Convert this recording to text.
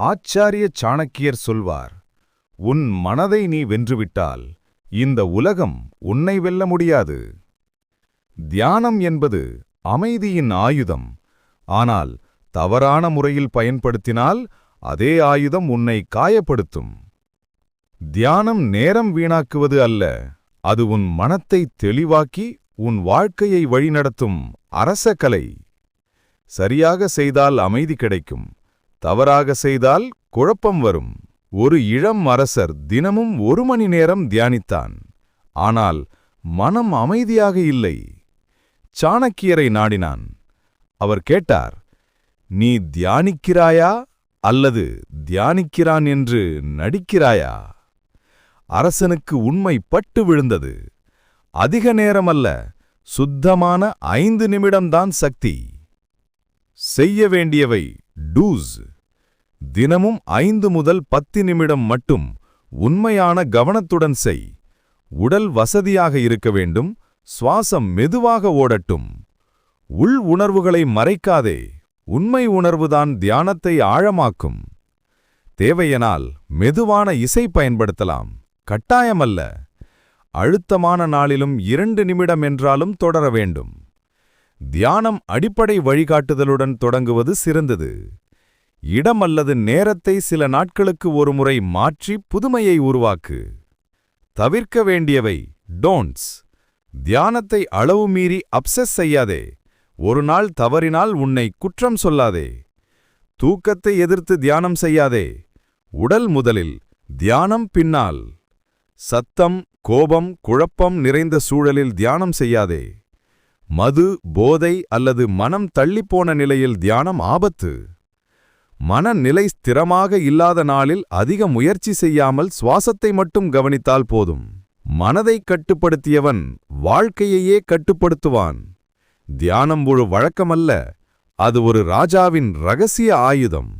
ஆச்சாரிய சாணக்கியர் சொல்வார், உன் மனதை நீ வென்றுவிட்டால் இந்த உலகம் உன்னை வெல்ல முடியாது. தியானம் என்பது அமைதியின் ஆயுதம். ஆனால் தவறான முறையில் பயன்படுத்தினால் அதே ஆயுதம் உன்னை காயப்படுத்தும். தியானம் நேரம் வீணாக்குவது அல்ல, அது உன் மனத்தை தெளிவாக்கி உன் வாழ்க்கையை வழிநடத்தும் அரச கலை. சரியாக செய்தால் அமைதி கிடைக்கும், தவறாக செய்தால் குழப்பம் வரும். ஒரு இளம் அரசர் தினமும் 1 மணி நேரம் தியானித்தான். ஆனால் மனம் அமைதியாக இல்லை. சாணக்கியரை நாடினான். அவர் கேட்டார், நீ தியானிக்கிறாயா அல்லது தியானிக்கிறான் என்று நடிக்கிறாயா? அரசனுக்கு உண்மை பட்டு விழுந்தது. அதிக நேரமல்ல, சுத்தமான 5 நிமிடம்தான் சக்தி. செய்ய வேண்டியவை டூஸ். தினமும் 5 முதல் 10 நிமிடம் மட்டும் உண்மையான கவனத்துடன் செய். உடல் வசதியாக இருக்க வேண்டும், சுவாசம் மெதுவாக ஓடட்டும். உள் உணர்வுகளை மறைக்காதே, உண்மை உணர்வுதான் தியானத்தை ஆழமாக்கும். தேவையெனால் மெதுவான இசை பயன்படுத்தலாம், கட்டாயமல்ல. அழுத்தமான நாளிலும் 2 நிமிடம் என்றாலும் தொடர வேண்டும். தியானம் அடிப்படை வழிகாட்டுதலுடன் தொடங்குவது சிறந்தது. இடம் அல்லது நேரத்தை சில நாட்களுக்கு ஒருமுறை மாற்றி புதுமையை உருவாக்கு. தவிர்க்க வேண்டியவை டோன்ட்ஸ். தியானத்தை அளவு மீறி அப்செஸ் செய்யாதே. ஒரு நாள் தவறினால் உன்னை குற்றம் சொல்லாதே. தூக்கத்தை எதிர்த்து தியானம் செய்யாதே. உடல் முதலில், தியானம் பின்னால். சத்தம், கோபம், குழப்பம் நிறைந்த சூழலில் தியானம் செய்யாதே. மது, போதை அல்லது மனம் தள்ளிப்போன நிலையில் தியானம் ஆபத்து. மனநிலை ஸ்திரமாக இல்லாத நாளில் அதிக முயற்சி செய்யாமல் சுவாசத்தை மட்டும் கவனித்தால் போதும். மனதை கட்டுப்படுத்தியவன் வாழ்க்கையையே கட்டுப்படுத்துவான். தியானம் ஒரு வழக்கமல்ல, அது ஒரு ராஜாவின் இரகசிய ஆயுதம்.